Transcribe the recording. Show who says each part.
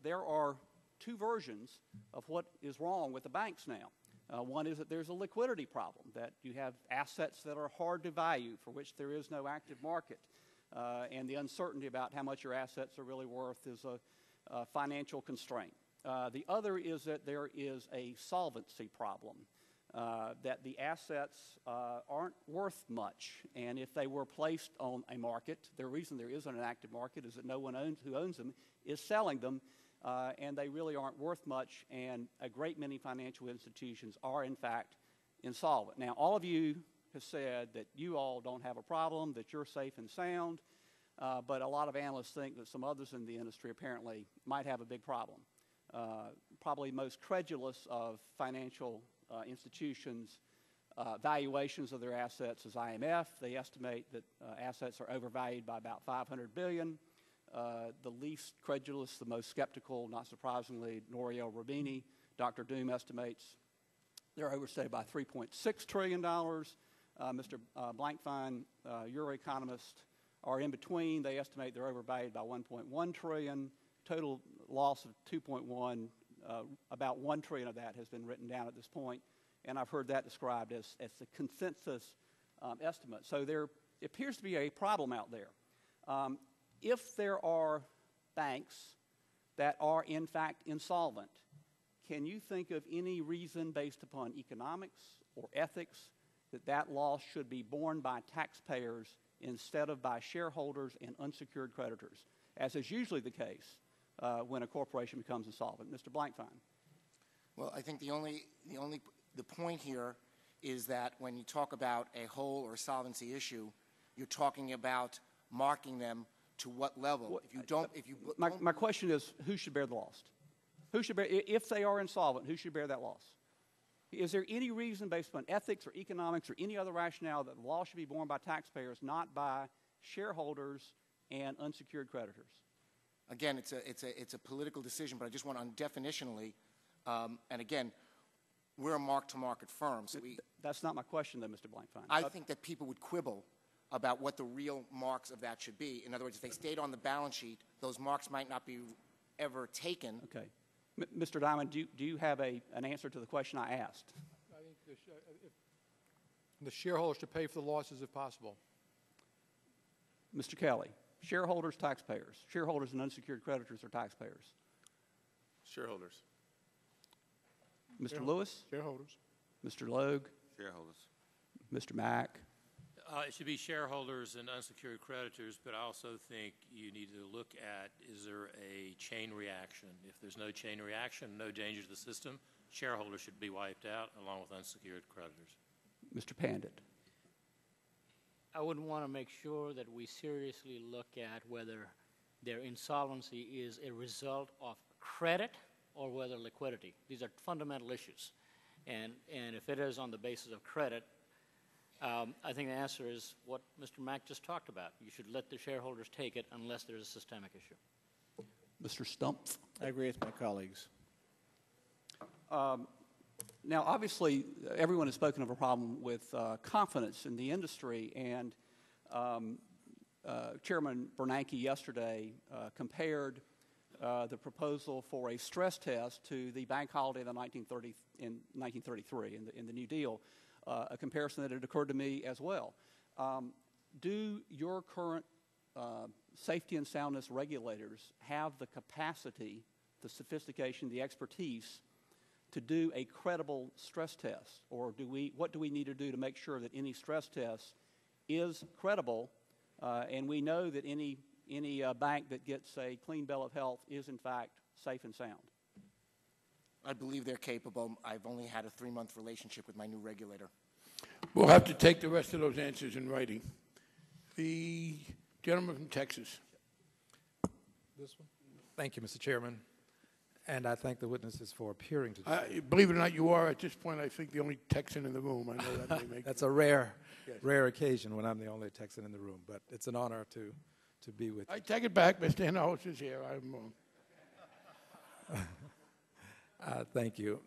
Speaker 1: there are two versions of what is wrong with the banks now. One is that there's a liquidity problem, that you have assets that are hard to value, for which there is no active market. And the uncertainty about how much your assets are really worth is a financial constraint. The other is that there is a solvency problem, that the assets aren't worth much. And if they were placed on a market, the reason there isn't an active market is that no one who owns them is selling them, and they really aren't worth much, and a great many financial institutions are, in fact, insolvent. Now, all of you have said that you all don't have a problem, that you're safe and sound, but a lot of analysts think that some others in the industry apparently might have a big problem. Probably most credulous of financial institutions' valuations of their assets is IMF. They estimate that assets are overvalued by about $500 billion. The least credulous, the most skeptical, not surprisingly, Nouriel Roubini. Dr. Doom estimates they're overstated by $3.6 trillion. Mr. Blankfein, your economist, are in between. They estimate they're overvalued by $1.1 trillion. Total loss of 2.1, about $1 trillion of that has been written down at this point, and I've heard that described as the consensus estimate. So there appears to be a problem out there. If there are banks that are in fact insolvent, can you think of any reason based upon economics or ethics that that loss should be borne by taxpayers instead of by shareholders and unsecured creditors, as is usually the case when a corporation becomes insolvent? Mr. Blankfein.
Speaker 2: Well, I think the point here is that when you talk about a whole or solvency issue, you're talking about marking them to what level.
Speaker 1: My question is, who should bear the loss? Who should bear, if they are insolvent, who should bear that loss? Is there any reason based upon ethics or economics or any other rationale that the loss should be borne by taxpayers, not by shareholders and unsecured creditors?
Speaker 2: Again, it's a political decision, but I just want to definitionally, and again, we're a mark-to-market firm. So
Speaker 1: that's not my question, though, Mr. Blankfein.
Speaker 2: I think that people would quibble about what the real marks of that should be. In other words, if they stayed on the balance sheet, those marks might not be ever taken.
Speaker 1: Okay. Mr. Diamond, do you have an answer to the question I asked?
Speaker 3: I think the shareholders should pay for the losses if possible.
Speaker 1: Mr. Kelly, shareholders, taxpayers. Shareholders and unsecured creditors are taxpayers.
Speaker 4: Shareholders.
Speaker 1: Mr. Lewis?
Speaker 3: Shareholders.
Speaker 1: Mr. Logue?
Speaker 4: Shareholders.
Speaker 1: Mr. Mack?
Speaker 5: It should be shareholders and unsecured creditors, but I also think you need to look at, is there a chain reaction? If there's no chain reaction, no danger to the system, shareholders should be wiped out along with unsecured creditors.
Speaker 1: Mr. Pandit.
Speaker 6: I would want to make sure that we seriously look at whether their insolvency is a result of credit or whether liquidity. These are fundamental issues. And if it is on the basis of credit, I think the answer is what Mr. Mack just talked about. You should let the shareholders take it unless there's a systemic issue.
Speaker 1: Mr. Stumpf.
Speaker 7: I agree with my colleagues.
Speaker 1: Now, obviously, everyone has spoken of a problem with confidence in the industry, and Chairman Bernanke yesterday compared the proposal for a stress test to the bank holiday in 1933 in the New Deal. A comparison that had occurred to me as well. Do your current safety and soundness regulators have the capacity, the sophistication, the expertise to do a credible stress test? Or what do we need to do to make sure that any stress test is credible, and we know that any bank that gets a clean bill of health is in fact safe and sound?
Speaker 2: I believe they're capable. I've only had a 3-month relationship with my new regulator.
Speaker 8: We'll have to take the rest of those answers in writing. The gentleman from Texas.
Speaker 3: This one?
Speaker 9: Thank you, Mr. Chairman. And I thank the witnesses for appearing today.
Speaker 8: Believe it or not, you are, at this point, I think, the only Texan in the room. I know that may make
Speaker 9: That's a rare occasion when I'm the only Texan in the room, but it's an honor to be with you.
Speaker 8: I take it back. Mr. Hinojosa is here. I'm
Speaker 9: Thank you.